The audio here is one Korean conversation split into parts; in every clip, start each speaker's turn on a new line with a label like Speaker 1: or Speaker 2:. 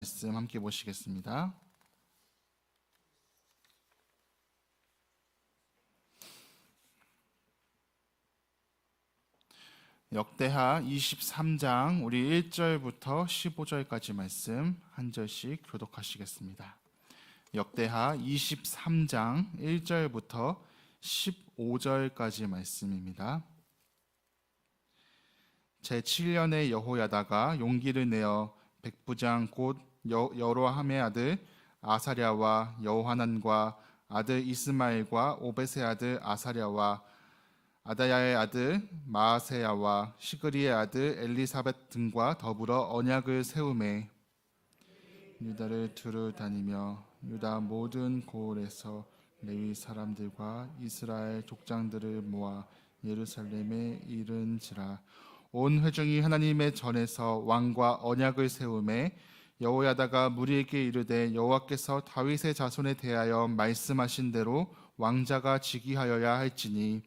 Speaker 1: 말씀 함께 보시겠습니다. 역대하 23장 우리 1절부터 15절까지 말씀 한 절씩 교독하시겠습니다. 역대하 23장 1절부터 15절까지 말씀입니다. 제7년에 여호야다가 용기를 내어 백부장 곧 여로함의 아들 아사랴와 여호하난과 아들 이스마엘과 오벳의 아들 아사랴와 아다야의 아들 마아세야와 시그리의 아들 엘리사벳 등과 더불어 언약을 세우매 유다를 두루 다니며 유다 모든 고을에서 레위 사람들과 이스라엘 족장들을 모아 예루살렘에 이른지라. 온 회중이 하나님의 전에서 왕과 언약을 세우매 여호야다가 무리에게 이르되 여호와께서 다윗의 자손에 대하여 말씀하신 대로 왕자가 즉위하여야 할지니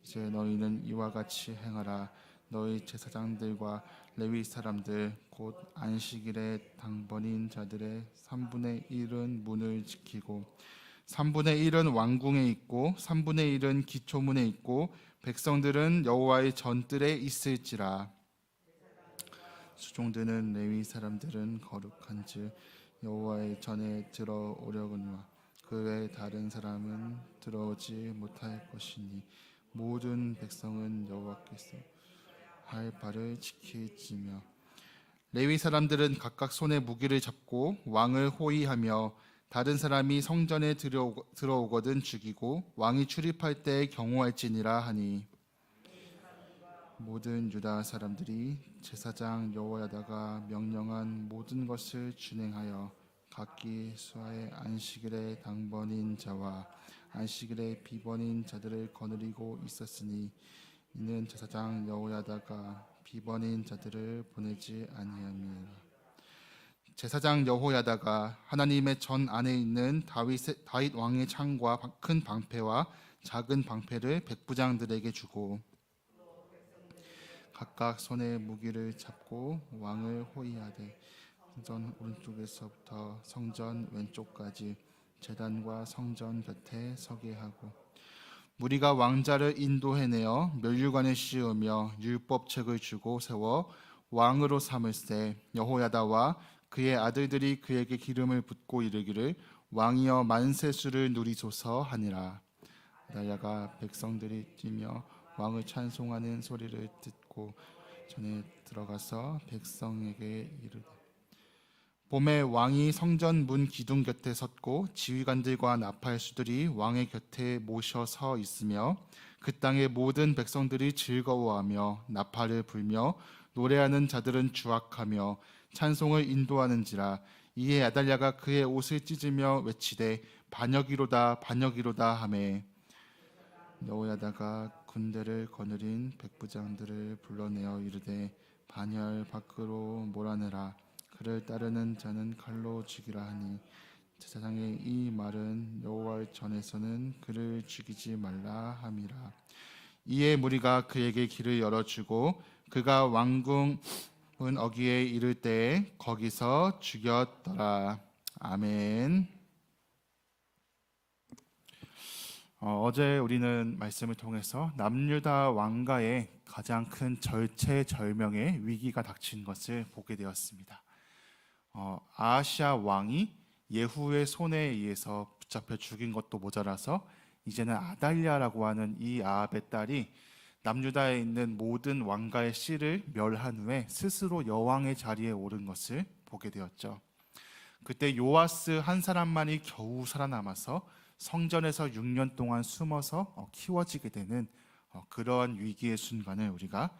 Speaker 1: 이제 너희는 이와 같이 행하라. 너희 제사장들과 레위 사람들 곧 안식일에 당번인 자들의 3분의 1은 문을 지키고 3분의 1은 왕궁에 있고 3분의 1은 기초문에 있고 백성들은 여호와의 전뜰에 있을지라. 수종드는 레위 사람들은 거룩한즉 여호와의 전에 들어오려거니와 그 외 다른 사람은 들어오지 못할 것이니 모든 백성은 여호와께서 할 바를 지킬지며. 레위 사람들은 각각 손에 무기를 잡고 왕을 호위하며 다른 사람이 성전에 들어오거든 죽이고 왕이 출입할 때 경호할지니라 하니 모든 유다 사람들이 제사장 여호야다가 명령한 모든 것을 준행하여 각기 수하의 안식일에 당번인 자와 안식일에 비번인 자들을 거느리고 있었으니 이는 제사장 여호야다가 비번인 자들을 보내지 아니함이라. 제사장 여호야다가 하나님의 전 안에 있는 다윗 왕의 창과 큰 방패와 작은 방패를 백부장들에게 주고 각각 손에 무기를 잡고 왕을 호위하되 성전 오른쪽에서부터 성전 왼쪽까지 제단과 성전 곁에 서게 하고 무리가 왕자를 인도해내어 멸류관을 씌우며 율법책을 주고 세워 왕으로 삼을세. 여호야다와 그의 아들들이 그에게 기름을 붓고 이르기를 왕이여 만세수를 누리소서 하니라. 아다야가 백성들이 뛰며 왕을 찬송하는 소리를 듣고 전에 들어가서 백성에게 이르되 봄에 왕이 성전 문 기둥 곁에 섰고 지휘관들과 나팔수들이 왕의 곁에 모셔 서 있으며 그 땅의 모든 백성들이 즐거워하며 나팔을 불며 노래하는 자들은 주악하며 찬송을 인도하는지라. 이에 아달랴가 그의 옷을 찢으며 외치되 반역이로다 반역이로다 하매 여호야다가 군대를 거느린 백부장들을 불러내어 이르되 반열 밖으로 몰아내라. 그를 따르는 자는 칼로 죽이라 하니 제사장의 이 말은 여호와의 전에서는 그를 죽이지 말라 함이라. 이에 무리가 그에게 길을 열어주고 그가 왕궁 문 어귀에 이를 때에 거기서 죽였더라. 아멘. 어제 우리는 말씀을 통해서 남유다 왕가의 가장 큰 절체절명의 위기가 닥친 것을 보게 되었습니다. 아하시아 왕이 예후의 손에 의해서 붙잡혀 죽인 것도 모자라서 이제는 아달랴라고 하는 이 아합의 딸이 남유다에 있는 모든 왕가의 씨를 멸한 후에 스스로 여왕의 자리에 오른 것을 보게 되었죠. 그때 요아스 한 사람만이 겨우 살아남아서 성전에서 6년 동안 숨어서 키워지게 되는 그러한 위기의 순간을 우리가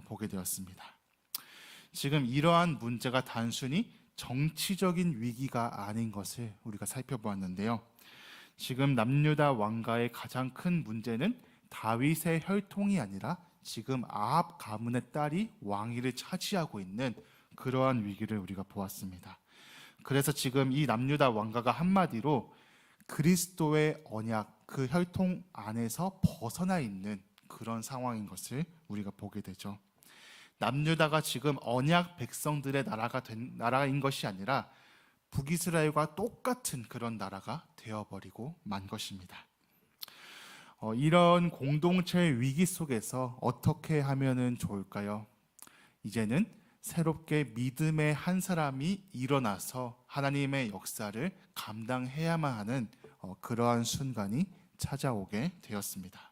Speaker 1: 보게 되었습니다. 지금 이러한 문제가 단순히 정치적인 위기가 아닌 것을 우리가 살펴보았는데요. 지금 남유다 왕가의 가장 큰 문제는 다윗의 혈통이 아니라 지금 아합 가문의 딸이 왕위를 차지하고 있는 그러한 위기를 우리가 보았습니다. 그래서 지금 이 남유다 왕가가 한마디로 그리스도의 언약, 그 혈통 안에서 벗어나 있는 그런 상황인 것을 우리가 보게 되죠. 남유다가 지금 언약 백성들의 나라인 것이 아니라 북이스라엘과 똑같은 그런 나라가 되어버리고 만 것입니다. 이런 공동체의 위기 속에서 어떻게 하면은 좋을까요? 이제는 새롭게 믿음의 한 사람이 일어나서 하나님의 역사를 감당해야만 하는 그러한 순간이 찾아오게 되었습니다.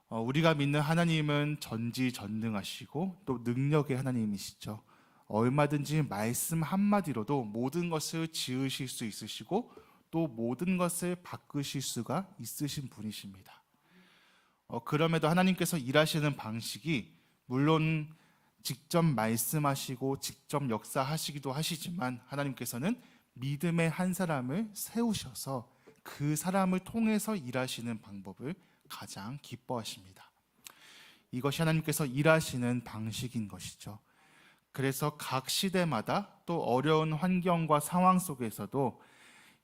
Speaker 1: 우리가 믿는 하나님은 전지전능하시고 또 능력의 하나님이시죠. 얼마든지 말씀 한마디로도 모든 것을 지으실 수 있으시고 또 모든 것을 바꾸실 수가 있으신 분이십니다. 그럼에도 하나님께서 일하시는 방식이 물론 직접 말씀하시고 직접 역사하시기도 하시지만 하나님께서는 믿음의 한 사람을 세우셔서 그 사람을 통해서 일하시는 방법을 가장 기뻐하십니다. 이것이 하나님께서 일하시는 방식인 것이죠. 그래서 각 시대마다 또 어려운 환경과 상황 속에서도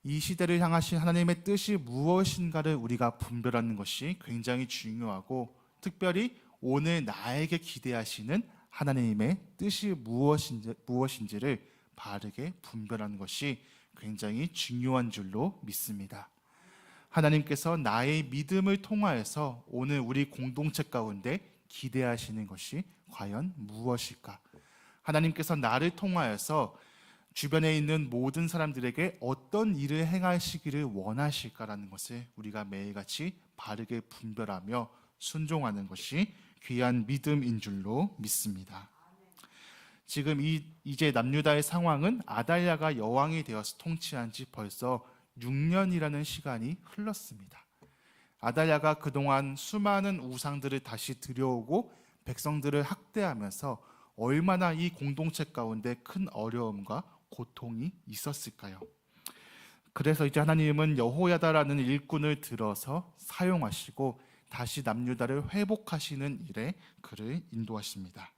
Speaker 1: 이 시대를 향하신 하나님의 뜻이 무엇인가를 우리가 분별하는 것이 굉장히 중요하고, 특별히 오늘 나에게 기대하시는 하나님의 뜻이 무엇인지를 바르게 분별하는 것이 굉장히 중요한 줄로 믿습니다. 하나님께서 나의 믿음을 통하여서 오늘 우리 공동체 가운데 기대하시는 것이 과연 무엇일까? 하나님께서 나를 통하여서 주변에 있는 모든 사람들에게 어떤 일을 행하시기를 원하실까라는 것을 우리가 매일같이 바르게 분별하며 순종하는 것이 귀한 믿음인 줄로 믿습니다. 지금 이제 남유다의 상황은 아달랴가 여왕이 되어서 통치한 지 벌써 6년이라는 시간이 흘렀습니다. 아달랴가 그동안 수많은 우상들을 다시 들여오고 백성들을 학대하면서 얼마나 이 공동체 가운데 큰 어려움과 고통이 있었을까요? 그래서 이제 하나님은 여호야다라는 일꾼을 들어서 사용하시고 다시 남유다를 회복하시는 일에 그를 인도하십니다.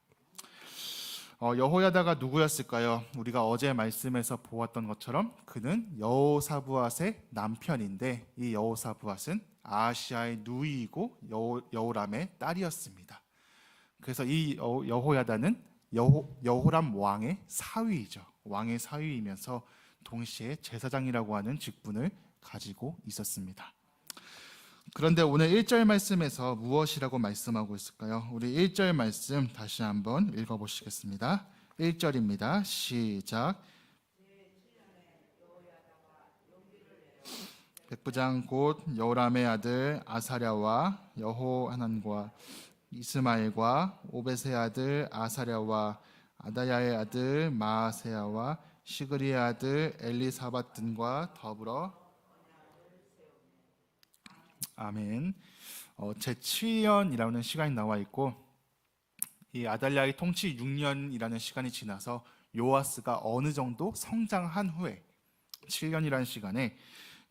Speaker 1: 여호야다가 누구였을까요? 우리가 어제 말씀에서 보았던 것처럼 그는 여호사부앗의 남편인데, 이 여호사부앗은 아하시아의 누이이고 여호람의 딸이었습니다. 그래서 이 여호야다는 여호람 왕의 사위이죠. 왕의 사위이면서 동시에 제사장이라고 하는 직분을 가지고 있었습니다. 그런데 오늘 1절 말씀에서 무엇이라고 말씀하고 있을까요? 우리 1절 말씀 다시 한번 읽어보시겠습니다. 1절입니다. 시작. 백부장 곧 여호람의 아들 아사랴와 여호하난과 이스마엘과 오벳의 아들 아사랴와 아다야의 아들 마아세야와 시그리의 아들 엘리사밧 등과 더불어 아멘. 제7년이라는 시간이 나와 있고, 이 아달랴의 통치 6년이라는 시간이 지나서 요아스가 어느 정도 성장한 후에 7년이라는 시간에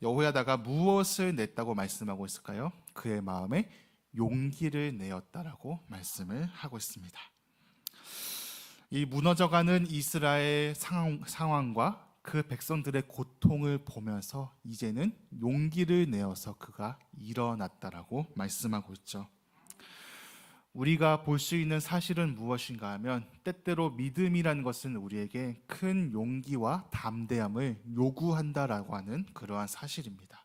Speaker 1: 여호야다가 무엇을 냈다고 말씀하고 있을까요? 그의 마음에 용기를 내었다라고 말씀을 하고 있습니다. 이 무너져가는 이스라엘 상황과 그 백성들의 고통을 보면서 이제는 용기를 내어서 그가 일어났다라고 말씀하고 있죠. 우리가 볼 수 있는 사실은 무엇인가 하면, 때때로 믿음이라는 것은 우리에게 큰 용기와 담대함을 요구한다라고 하는 그러한 사실입니다.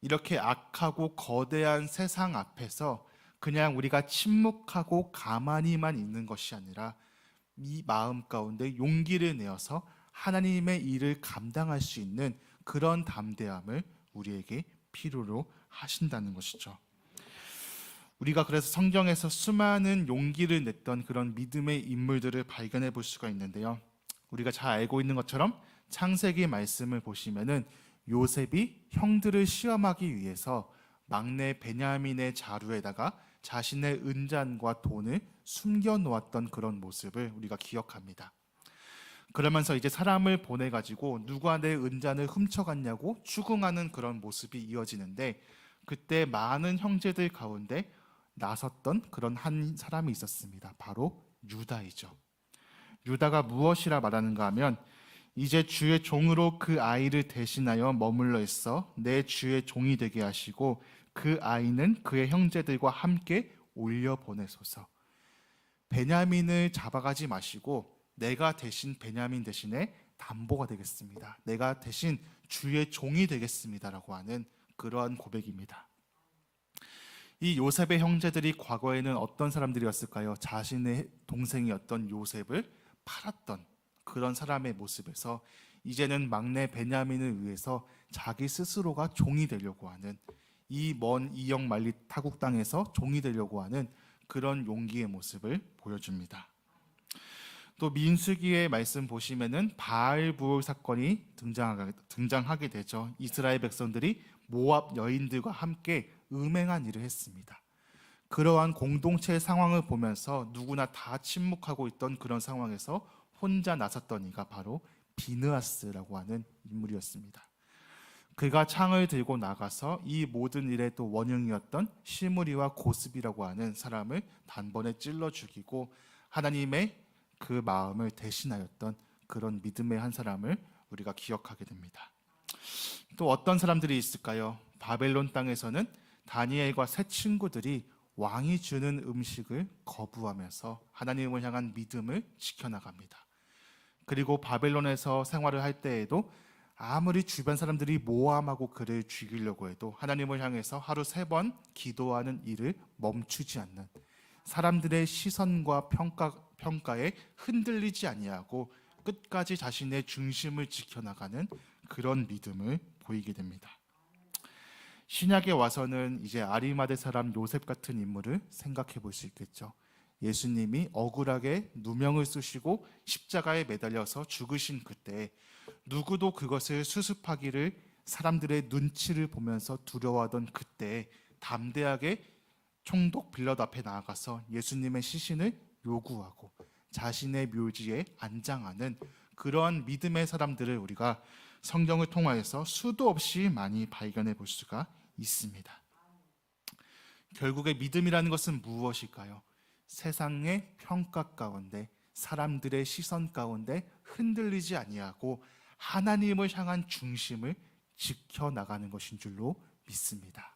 Speaker 1: 이렇게 악하고 거대한 세상 앞에서 그냥 우리가 침묵하고 가만히만 있는 것이 아니라 이 마음 가운데 용기를 내어서 하나님의 일을 감당할 수 있는 그런 담대함을 우리에게 필요로 하신다는 것이죠. 우리가 그래서 성경에서 수많은 용기를 냈던 그런 믿음의 인물들을 발견해 볼 수가 있는데요. 우리가 잘 알고 있는 것처럼 창세기 말씀을 보시면은 요셉이 형들을 시험하기 위해서 막내 베냐민의 자루에다가 자신의 은잔과 돈을 숨겨 놓았던 그런 모습을 우리가 기억합니다. 그러면서 이제 사람을 보내가지고 누가 내 은잔을 훔쳐갔냐고 추궁하는 그런 모습이 이어지는데, 그때 많은 형제들 가운데 나섰던 그런 한 사람이 있었습니다. 바로 유다이죠. 유다가 무엇이라 말하는가 하면, 이제 주의 종으로 그 아이를 대신하여 머물러 있어 내 주의 종이 되게 하시고 그 아이는 그의 형제들과 함께 올려보내소서. 베냐민을 잡아가지 마시고 내가 대신 베냐민 대신에 담보가 되겠습니다. 내가 대신 주의 종이 되겠습니다라고 하는 그러한 고백입니다. 이 요셉의 형제들이 과거에는 어떤 사람들이었을까요? 자신의 동생이었던 요셉을 팔았던 그런 사람의 모습에서 이제는 막내 베냐민을 위해서 자기 스스로가 종이 되려고 하는, 이 먼 이역 말리 타국 땅에서 종이 되려고 하는 그런 용기의 모습을 보여줍니다. 또 민수기의 말씀 보시면은 바알부올 사건이 등장하게 되죠. 이스라엘 백성들이 모압 여인들과 함께 음행한 일을 했습니다. 그러한 공동체의 상황을 보면서 누구나 다 침묵하고 있던 그런 상황에서 혼자 나섰던 이가 바로 비느하스라고 하는 인물이었습니다. 그가 창을 들고 나가서 이 모든 일의 또 원흉이었던 시므리와 고스비라고 하는 사람을 단번에 찔러 죽이고 하나님의 그 마음을 대신하였던 그런 믿음의 한 사람을 우리가 기억하게 됩니다. 또 어떤 사람들이 있을까요? 바벨론 땅에서는 다니엘과 세 친구들이 왕이 주는 음식을 거부하면서 하나님을 향한 믿음을 지켜나갑니다. 그리고 바벨론에서 생활을 할 때에도 아무리 주변 사람들이 모함하고 그를 죽이려고 해도 하나님을 향해서 하루 3번 기도하는 일을 멈추지 않는, 사람들의 시선과 평가에 흔들리지 아니하고 끝까지 자신의 중심을 지켜나가는 그런 믿음을 보이게 됩니다. 신약에 와서는 이제 아리마대 사람 요셉 같은 인물을 생각해 볼 수 있겠죠. 예수님이 억울하게 누명을 쓰시고 십자가에 매달려서 죽으신 그때 누구도 그것을 수습하기를 사람들의 눈치를 보면서 두려워하던 그때 담대하게 총독 빌럿 앞에 나아가서 예수님의 시신을 요구하고 자신의 묘지에 안장하는 그러한 믿음의 사람들을 우리가 성경을 통하여서 수도 없이 많이 발견해 볼 수가 있습니다. 결국에 믿음이라는 것은 무엇일까요? 세상의 평가 가운데, 사람들의 시선 가운데 흔들리지 아니하고 하나님을 향한 중심을 지켜나가는 것인 줄로 믿습니다.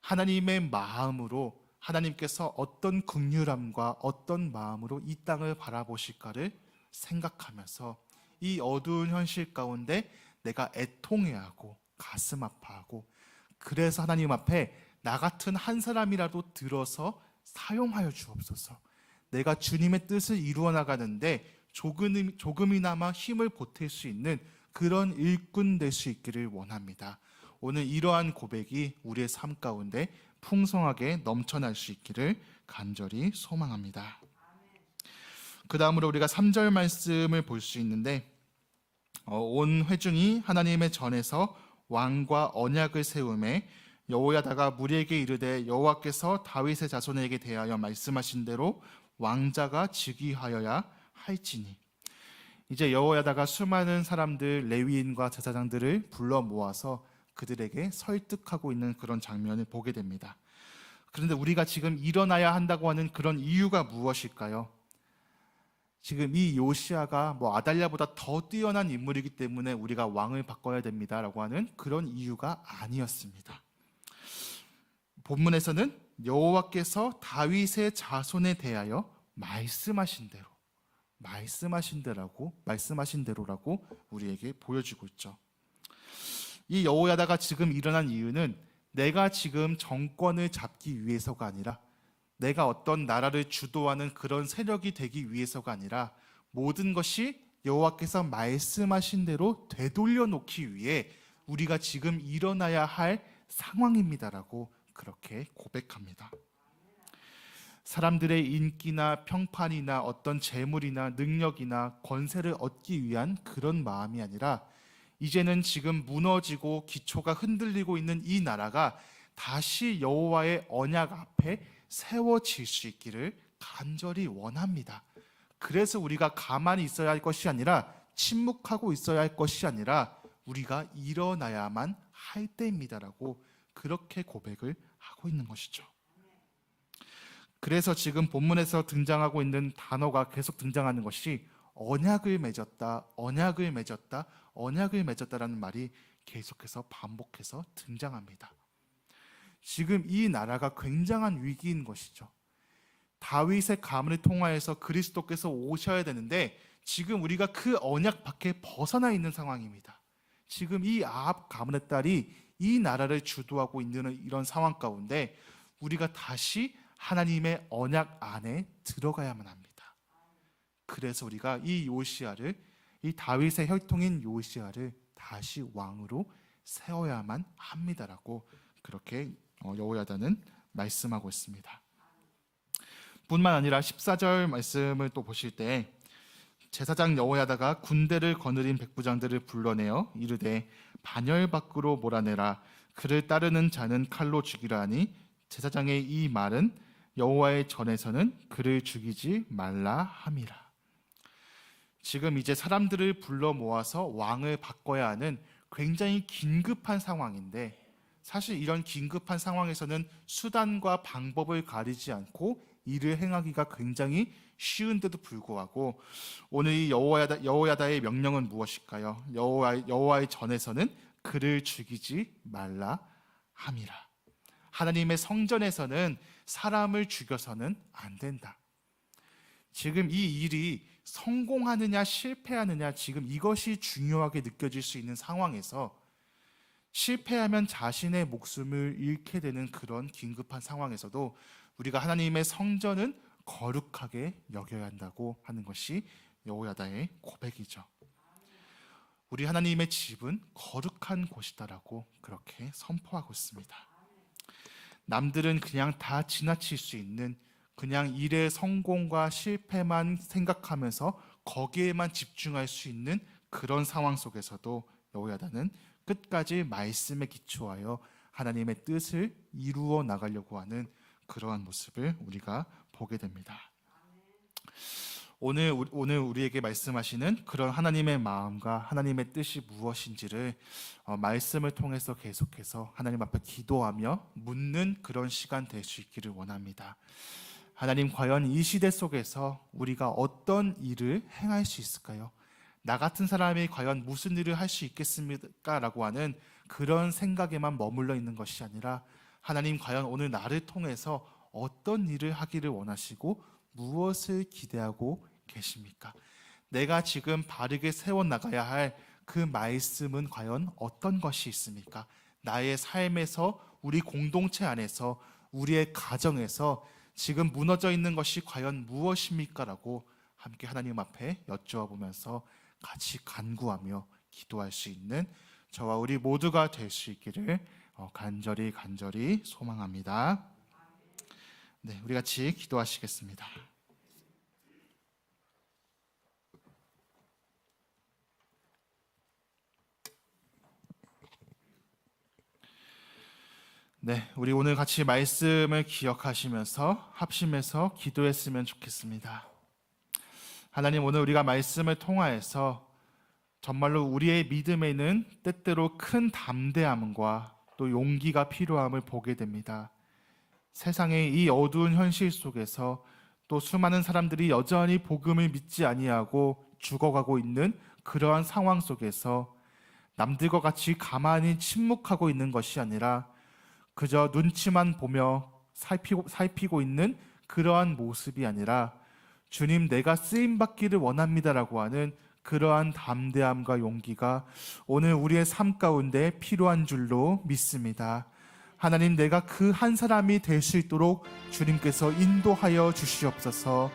Speaker 1: 하나님의 마음으로, 하나님께서 어떤 긍휼함과 어떤 마음으로 이 땅을 바라보실까를 생각하면서 이 어두운 현실 가운데 내가 애통해하고 가슴 아파하고, 그래서 하나님 앞에 나 같은 한 사람이라도 들어서 사용하여 주옵소서. 내가 주님의 뜻을 이루어 나가는데 조금이나마 힘을 보탤 수 있는 그런 일꾼 될 수 있기를 원합니다. 오늘 이러한 고백이 우리의 삶 가운데 풍성하게 넘쳐날 수 있기를 간절히 소망합니다. 그 다음으로 우리가 3절 말씀을 볼 수 있는데, 온 회중이 하나님의 전에서 왕과 언약을 세우매 여호야다가 무리에게 이르되 여호와께서 다윗의 자손에게 대하여 말씀하신 대로 왕자가 즉위하여야 할지니. 이제 여호야다가 수많은 사람들, 레위인과 제사장들을 불러 모아서 그들에게 설득하고 있는 그런 장면을 보게 됩니다. 그런데 우리가 지금 일어나야 한다고 하는 그런 이유가 무엇일까요? 지금 이 요시아가 아달랴보다 더 뛰어난 인물이기 때문에 우리가 왕을 바꿔야 됩니다라고 하는 그런 이유가 아니었습니다. 본문에서는 여호와께서 다윗의 자손에 대하여 말씀하신 대로라고 우리에게 보여주고 있죠. 이 여호야다가 지금 일어난 이유는 내가 지금 정권을 잡기 위해서가 아니라, 내가 어떤 나라를 주도하는 그런 세력이 되기 위해서가 아니라, 모든 것이 여호와께서 말씀하신 대로 되돌려 놓기 위해 우리가 지금 일어나야 할 상황입니다라고 그렇게 고백합니다. 사람들의 인기나 평판이나 어떤 재물이나 능력이나 권세를 얻기 위한 그런 마음이 아니라, 이제는 지금 무너지고 기초가 흔들리고 있는 이 나라가 다시 여호와의 언약 앞에 세워질 수 있기를 간절히 원합니다. 그래서 우리가 가만히 있어야 할 것이 아니라, 침묵하고 있어야 할 것이 아니라 우리가 일어나야만 할 때입니다라고 그렇게 고백을 하고 있는 것이죠. 그래서 지금 본문에서 등장하고 있는 단어가 계속 등장하는 것이 언약을 맺었다, 언약을 맺었다, 언약을 맺었다라는 말이 계속해서 반복해서 등장합니다. 지금 이 나라가 굉장한 위기인 것이죠. 다윗의 가문을 통하여서 그리스도께서 오셔야 되는데 지금 우리가 그 언약 밖에 벗어나 있는 상황입니다. 지금 이 아합 가문의 딸이 이 나라를 주도하고 있는 이런 상황 가운데 우리가 다시 하나님의 언약 안에 들어가야만 합니다. 그래서 우리가 이 요시야를, 이 다윗의 혈통인 요시야를 다시 왕으로 세워야만 합니다라고 그렇게 여호야다는 말씀하고 있습니다. 뿐만 아니라 14절 말씀을 또 보실 때 제사장 여호야다가 군대를 거느린 백부장들을 불러내어 이르되 반열 밖으로 몰아내라. 그를 따르는 자는 칼로 죽이라 하니 제사장의 이 말은 여호와의 전에서는 그를 죽이지 말라 함이라. 지금 이제 사람들을 불러 모아서 왕을 바꿔야 하는 굉장히 긴급한 상황인데 사실 이런 긴급한 상황에서는 수단과 방법을 가리지 않고 일을 행하기가 굉장히 쉬운데도 불구하고 오늘 이 여호야다의 명령은 무엇일까요? 여호와의 전에서는 그를 죽이지 말라 함이라. 하나님의 성전에서는 사람을 죽여서는 안 된다. 지금 이 일이 성공하느냐 실패하느냐 지금 이것이 중요하게 느껴질 수 있는 상황에서 실패하면 자신의 목숨을 잃게 되는 그런 긴급한 상황에서도 우리가 하나님의 성전은 거룩하게 여겨야 한다고 하는 것이 여호야다의 고백이죠. 우리 하나님의 집은 거룩한 곳이다라고 그렇게 선포하고 있습니다. 남들은 그냥 다 지나칠 수 있는 그냥 일의 성공과 실패만 생각하면서 거기에만 집중할 수 있는 그런 상황 속에서도 여호야다는 끝까지 말씀에 기초하여 하나님의 뜻을 이루어 나가려고 하는 그러한 모습을 우리가 보게 됩니다. 오늘 우리에게 말씀하시는 그런 하나님의 마음과 하나님의 뜻이 무엇인지를 말씀을 통해서 계속해서 하나님 앞에 기도하며 묻는 그런 시간 될 수 있기를 원합니다. 하나님, 과연 이 시대 속에서 우리가 어떤 일을 행할 수 있을까요? 나 같은 사람이 과연 무슨 일을 할 수 있겠습니까? 라고 하는 그런 생각에만 머물러 있는 것이 아니라 하나님, 과연 오늘 나를 통해서 어떤 일을 하기를 원하시고 무엇을 기대하고 계십니까? 내가 지금 바르게 세워나가야 할 그 말씀은 과연 어떤 것이 있습니까? 나의 삶에서, 우리 공동체 안에서, 우리의 가정에서 지금 무너져 있는 것이 과연 무엇입니까? 라고 함께 하나님 앞에 여쭈어보면서 같이 간구하며 기도할 수 있는 저와 우리 모두가 될 수 있기를 간절히 소망합니다. 네, 우리 같이 기도하시겠습니다. 네, 우리 오늘 같이 말씀을 기억하시면서 합심해서 기도했으면 좋겠습니다. 하나님, 오늘 우리가 말씀을 통하여서 정말로 우리의 믿음에는 때때로 큰 담대함과 또 용기가 필요함을 보게 됩니다. 세상의 이 어두운 현실 속에서 또 수많은 사람들이 여전히 복음을 믿지 아니하고 죽어가고 있는 그러한 상황 속에서 남들과 같이 가만히 침묵하고 있는 것이 아니라 그저 눈치만 보며 살피고 있는 그러한 모습이 아니라 주님, 내가 쓰임받기를 원합니다라고 하는 그러한 담대함과 용기가 오늘 우리의 삶 가운데 필요한 줄로 믿습니다. 하나님, 내가 그 한 사람이 될 수 있도록 주님께서 인도하여 주시옵소서.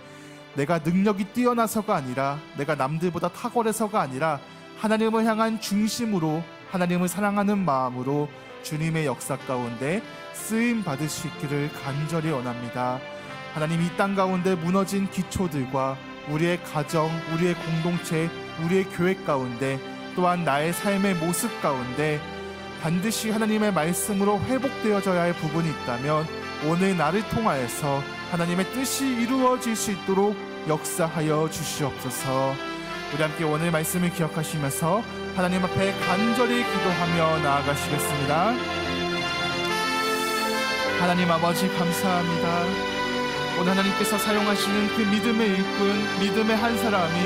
Speaker 1: 내가 능력이 뛰어나서가 아니라 내가 남들보다 탁월해서가 아니라 하나님을 향한 중심으로 하나님을 사랑하는 마음으로 주님의 역사 가운데 쓰임 받을 수 있기를 간절히 원합니다. 하나님, 이 땅 가운데 무너진 기초들과 우리의 가정, 우리의 공동체, 우리의 교회 가운데 또한 나의 삶의 모습 가운데 반드시 하나님의 말씀으로 회복되어져야 할 부분이 있다면 오늘 나를 통하여서 하나님의 뜻이 이루어질 수 있도록 역사하여 주시옵소서. 우리 함께 오늘 말씀을 기억하시면서 하나님 앞에 간절히 기도하며 나아가시겠습니다. 하나님 아버지, 감사합니다. 오늘 하나님께서 사용하시는 그 믿음의 일꾼, 믿음의 한 사람이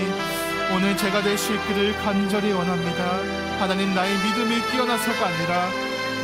Speaker 1: 오늘 제가 될 수 있기를 간절히 원합니다. 하나님, 나의 믿음이 뛰어나서가 아니라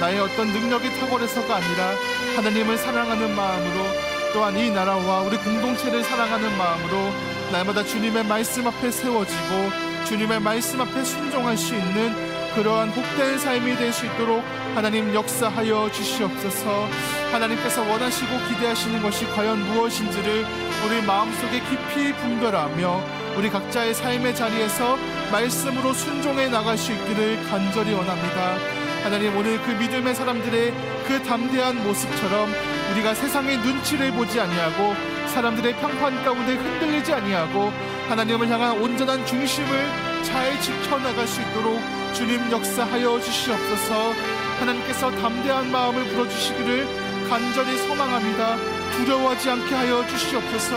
Speaker 1: 나의 어떤 능력이 탁월해서가 아니라 하나님을 사랑하는 마음으로 또한 이 나라와 우리 공동체를 사랑하는 마음으로 날마다 주님의 말씀 앞에 세워지고 주님의 말씀 앞에 순종할 수 있는 그러한 복된 삶이 될 수 있도록 하나님 역사하여 주시옵소서. 하나님께서 원하시고 기대하시는 것이 과연 무엇인지를 우리 마음속에 깊이 분별하며 우리 각자의 삶의 자리에서 말씀으로 순종해 나갈 수 있기를 간절히 원합니다. 하나님, 오늘 그 믿음의 사람들의 그 담대한 모습처럼 우리가 세상의 눈치를 보지 아니하고 사람들의 평판 가운데 흔들리지 아니하고 하나님을 향한 온전한 중심을 잘 지켜나갈 수 있도록 주님 역사하여 주시옵소서. 하나님께서 담대한 마음을 불어주시기를 간절히 소망합니다. 두려워하지 않게 하여 주시옵소서.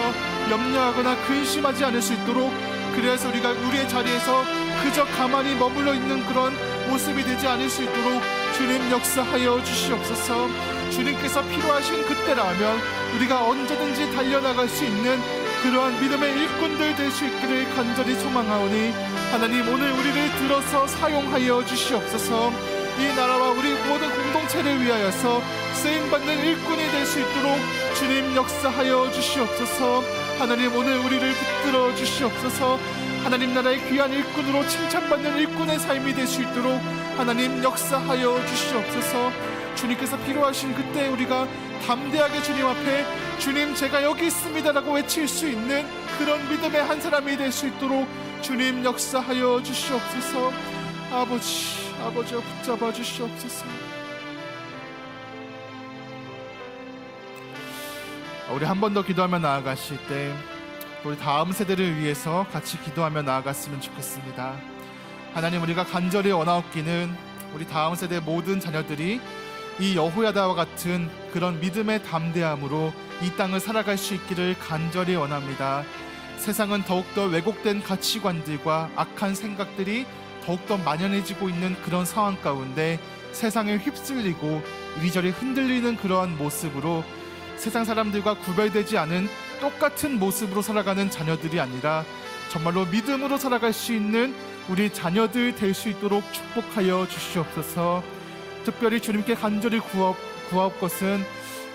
Speaker 1: 염려하거나 근심하지 않을 수 있도록, 그래서 우리가 우리의 자리에서 그저 가만히 머물러 있는 그런 모습이 되지 않을 수 있도록 주님 역사하여 주시옵소서. 주님께서 필요하신 그때라면 우리가 언제든지 달려나갈 수 있는 그러한 믿음의 일꾼들 될 수 있기를 간절히 소망하오니 하나님, 오늘 우리를 들어서 사용하여 주시옵소서. 이 나라와 우리 모든 공동체를 위하여서 쓰임받는 일꾼이 될 수 있도록 주님 역사하여 주시옵소서. 하나님, 오늘 우리를 붙들어 주시옵소서. 하나님 나라의 귀한 일꾼으로 칭찬받는 일꾼의 삶이 될 수 있도록 하나님 역사하여 주시옵소서. 주님께서 필요하신 그때 우리가 담대하게 주님 앞에 주님 제가 여기 있습니다 라고 외칠 수 있는 그런 믿음의 한 사람이 될 수 있도록 주님 역사하여 주시옵소서. 아버지여 붙잡아 주시옵소서. 우리 한 번 더 기도하며 나아가실 때 우리 다음 세대를 위해서 같이 기도하며 나아갔으면 좋겠습니다. 하나님, 우리가 간절히 원하옵기는 우리 다음 세대 모든 자녀들이 이 여호야다와 같은 그런 믿음의 담대함으로 이 땅을 살아갈 수 있기를 간절히 원합니다. 세상은 더욱더 왜곡된 가치관들과 악한 생각들이 더욱더 만연해지고 있는 그런 상황 가운데 세상에 휩쓸리고 이리저리 흔들리는 그러한 모습으로 세상 사람들과 구별되지 않은 똑같은 모습으로 살아가는 자녀들이 아니라 정말로 믿음으로 살아갈 수 있는 우리 자녀들 될 수 있도록 축복하여 주시옵소서. 특별히 주님께 간절히 구하옵 것은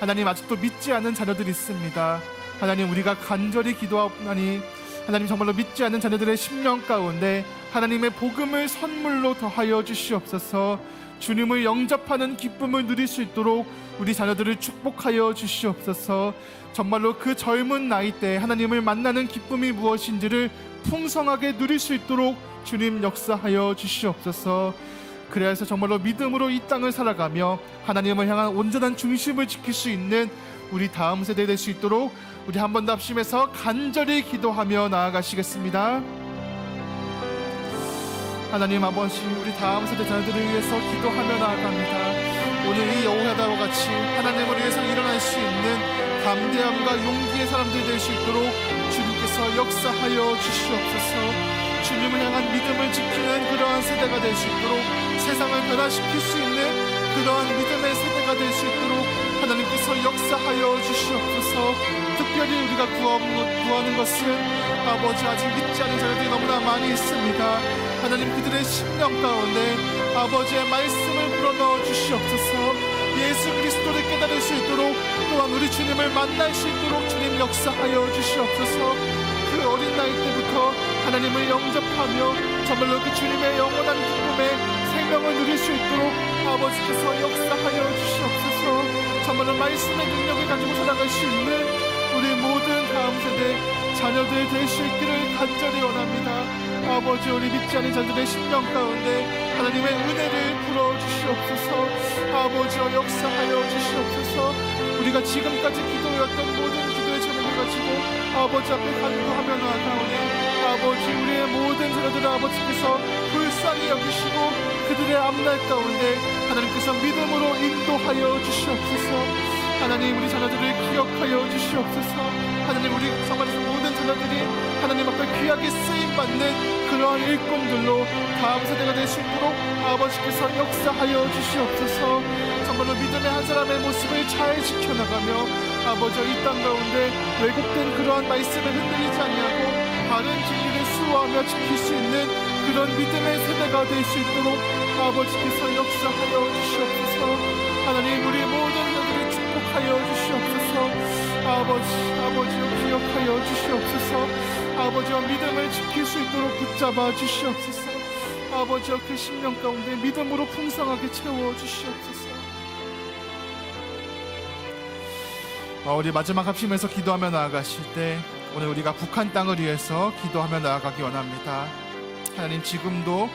Speaker 1: 하나님, 아직도 믿지 않은 자녀들이 있습니다. 하나님, 우리가 간절히 기도하오니 하나님, 정말로 믿지 않는 자녀들의 심령 가운데 하나님의 복음을 선물로 더하여 주시옵소서. 주님을 영접하는 기쁨을 누릴 수 있도록 우리 자녀들을 축복하여 주시옵소서. 정말로 그 젊은 나이 때 하나님을 만나는 기쁨이 무엇인지를 풍성하게 누릴 수 있도록 주님 역사하여 주시옵소서. 그래서 정말로 믿음으로 이 땅을 살아가며 하나님을 향한 온전한 중심을 지킬 수 있는 우리 다음 세대 될 수 있도록 우리 한 번 더 합심해서 간절히 기도하며 나아가시겠습니다. 하나님 아버지, 우리 다음 세대 자녀들을 위해서 기도하며 나아갑니다. 오늘 이 여호야다와 같이 하나님을 위해서 일어날 수 있는 담대함과 용기의 사람들이 될 수 있도록 주님께서 역사하여 주시옵소서. 주님을 향한 믿음을 지키는 그러한 세대가 될 수 있도록, 세상을 변화시킬 수 있는 그러한 믿음의 세대가 될 수 있도록 하나님께서 역사하여 주시옵소서. 특별히 우리가 구하는 것은 아버지, 아직 믿지 않은 자들이 너무나 많이 있습니다. 하나님, 그들의 심령 가운데 아버지의 말씀을 불어넣어 주시옵소서. 예수 그리스도를 깨달을 수 있도록, 또한 우리 주님을 만날 수 있도록 주님 역사하여 주시옵소서. 그 어린 나이 때부터 하나님을 영접하며 정말로 그 주님의 영원한 기쁨의 생명을 누릴 수 있도록 아버지께서 역사하여 주시옵소서. 정말로 말씀의 능력을 가지고 살아갈 수 있는 우리 모든 다음 세대 자녀들 될 수 있기를 간절히 원합니다. 아버지, 우리 믿지 않은 자들의 심령 가운데 하나님의 은혜를 부어주시옵소서. 아버지여 역사하여 주시옵소서. 우리가 지금까지 기도했던 모든 기도의 제목을 가지고 아버지 앞에 간구하며 나아가오니 아버지, 우리의 모든 자녀들을 아버지께서 불쌍히 여기시고 그들의 앞날 가운데 하나님께서 믿음으로 인도하여 주시옵소서. 하나님, 우리 자녀들을 기억하여 주시옵소서. 하나님, 우리 성안에서 모든 자녀들이 하나님 앞에 귀하게 쓰임받는 그러한 일꾼들로 다음 세대가 될 수 있도록 아버지께서 역사하여 주시옵소서. 정말로 믿음의 한 사람의 모습을 잘 지켜나가며 아버지, 이 땅 가운데 왜곡된 그러한 말씀을 흔들리지 아니하고 바른 진리를 수호하며 지킬 수 있는 그런 믿음의 세대가 될 수 있도록 아버지께서 역사하여 주시옵소서. 하나님, 우리 모든 자들을 축복하여 주시옵소서. 아버지여 기억하여 주시옵소서. 아버지와 믿음을 지킬 수 있도록 붙잡아 주시옵소서. 아버지여 그 심령 가운데 믿음으로 풍성하게 채워 주시옵소서. 우리 마지막 합심해서 기도하며 나아가실 때 오늘 우리가 북한 땅을 위해서 기도하며 나아가기 원합니다. 하나님, 지금도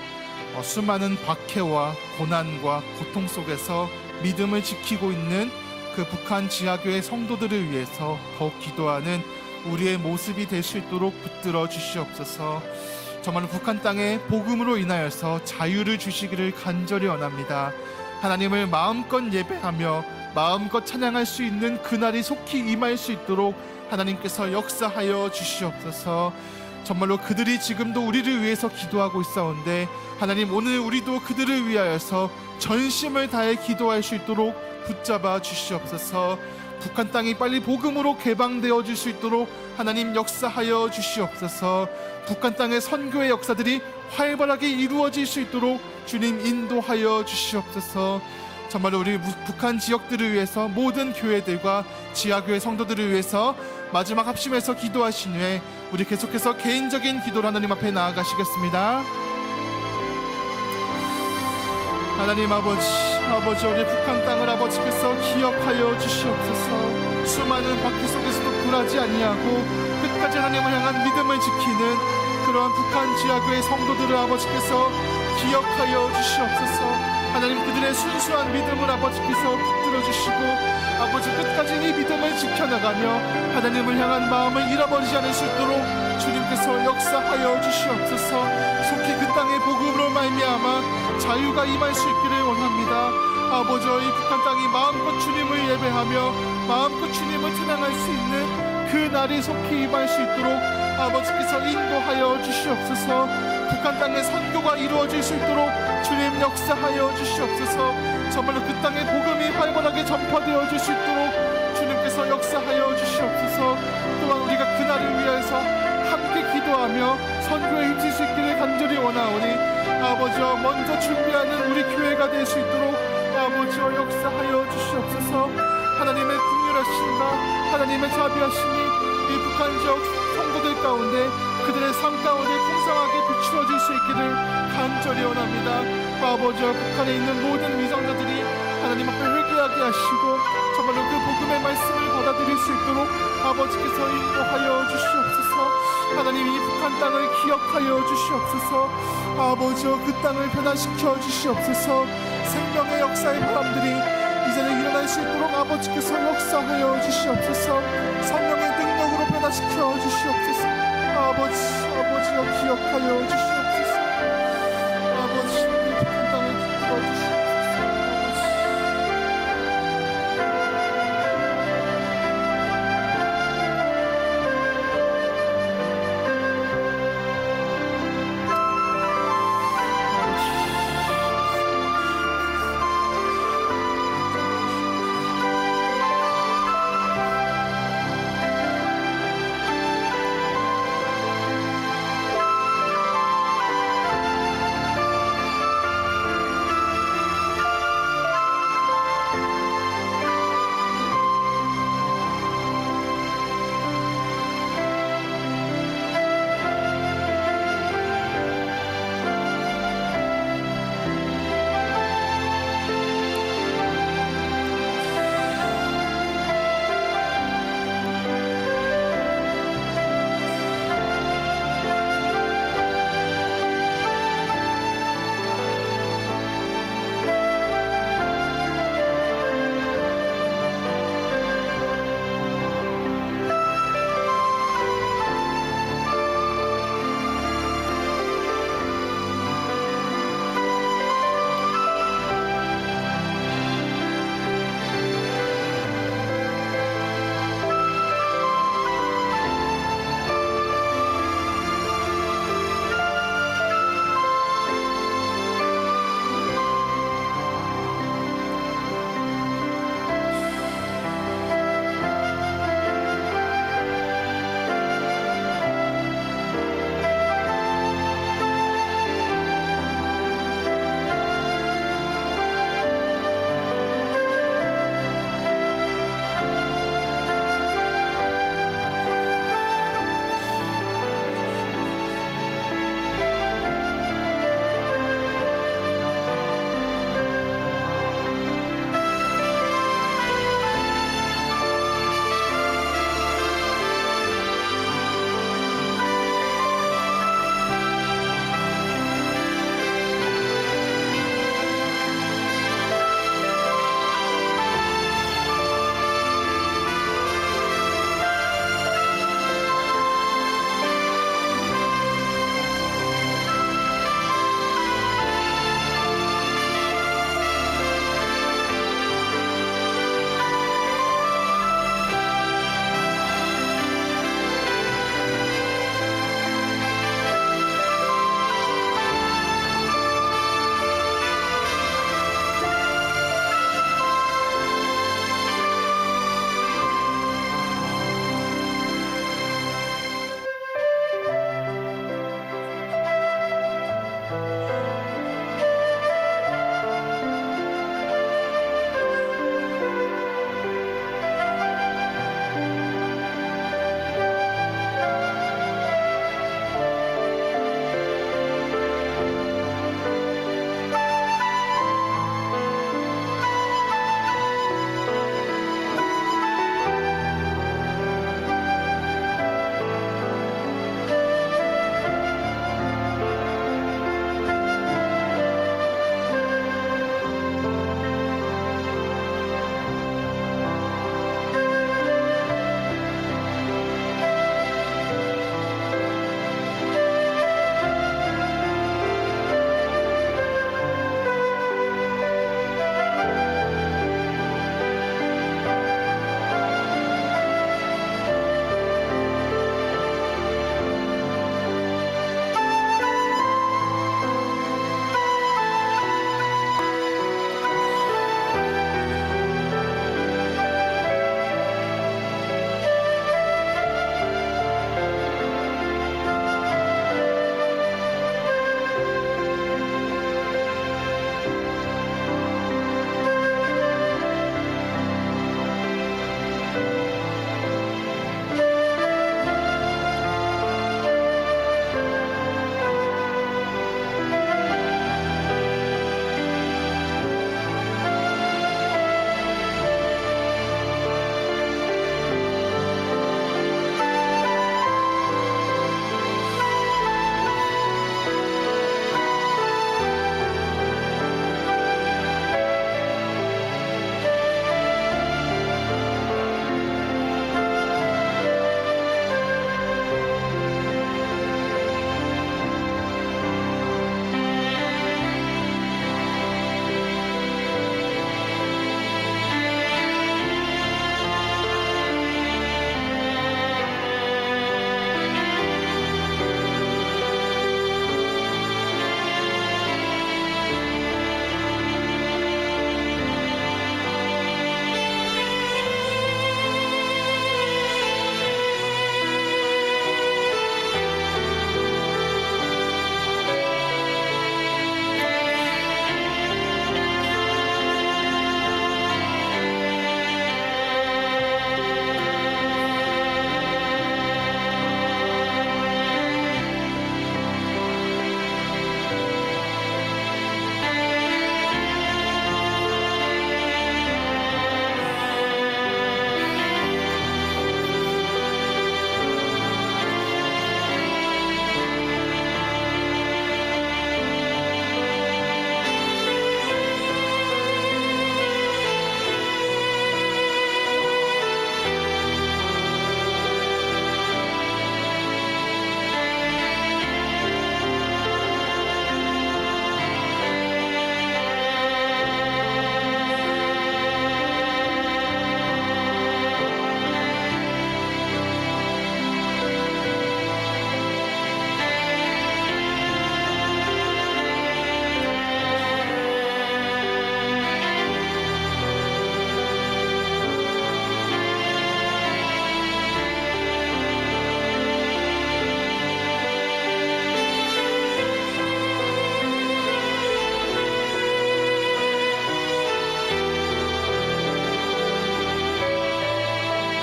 Speaker 1: 수많은 박해와 고난과 고통 속에서 믿음을 지키고 있는 그 북한 지하교회 성도들을 위해서 더욱 기도하는 우리의 모습이 될 수 있도록 붙들어 주시옵소서. 정말 북한 땅에 복음으로 인하여서 자유를 주시기를 간절히 원합니다. 하나님을 마음껏 예배하며 마음껏 찬양할 수 있는 그날이 속히 임할 수 있도록 하나님께서 역사하여 주시옵소서. 정말로 그들이 지금도 우리를 위해서 기도하고 있사온데 하나님, 오늘 우리도 그들을 위하여서 전심을 다해 기도할 수 있도록 붙잡아 주시옵소서. 북한 땅이 빨리 복음으로 개방되어질 수 있도록 하나님 역사하여 주시옵소서. 북한 땅의 선교의 역사들이 활발하게 이루어질 수 있도록 주님 인도하여 주시옵소서. 정말로 우리 북한 지역들을 위해서 모든 교회들과 지하교회 성도들을 위해서 마지막 합심해서 기도하신 후에 우리 계속해서 개인적인 기도로 하나님 앞에 나아가시겠습니다. 하나님 아버지, 우리 북한 땅을 아버지께서 기억하여 주시옵소서. 수많은 박해 속에서도 굴하지 아니하고 끝까지 하나님을 향한 믿음을 지키는 그러한 북한 지하교회 성도들을 아버지께서 기억하여 주시옵소서. 하나님, 그들의 순수한 믿음을 아버지께서 붙들어 주시고 아버지 끝까지 이 믿음을 지켜나가며 하나님을 향한 마음을 잃어버리지 않을 수 있도록 주님께서 역사하여 주시옵소서. 속히 그 땅의 복음으로 말미암아 자유가 임할 수 있기를 원합니다. 아버지, 이 북한 땅이 마음껏 주님을 예배하며 마음껏 주님을 찬양할 수 있는 그 날이 속히 임할 수 있도록 아버지께서 인도하여 주시옵소서. 북한 땅의 선교가 이루어질 수 있도록 주님 역사하여 주시옵소서. 정말로 그 땅의 복음이 활발하게 전파되어질 수 있도록 주님께서 역사하여 주시옵소서. 또한 우리가 그날을 위해서 함께 기도하며 선교에 힘쓸 수 있기를 간절히 원하오니 아버지와 먼저 준비하는 우리 교회가 될 수 있도록 아버지와 역사하여 주시옵소서. 하나님의 긍휼하심과 하나님의 자비하심이 이 북한 지역 성도들 가운데 그들의 삶 가운데 풍성하게 비추어질 수 있기를 간절히 원합니다. 아버지와 북한에 있는 모든 위정자들이 하나님 앞에 회개하게 하시고 정말로 그 복음의 말씀을 받아들일 수 있도록 아버지께서 인도하여 주시옵소서. 하나님, 이 북한 땅을 기억하여 주시옵소서. 아버지와 그 땅을 변화시켜 주시옵소서. 생명의 역사의 바람들이 이제는 일어날 수 있도록 아버지께서 역사하여 주시옵소서. 성령의 능력으로 변화시켜 주시옵소서. 아버지여 기억하여 주시옵소서.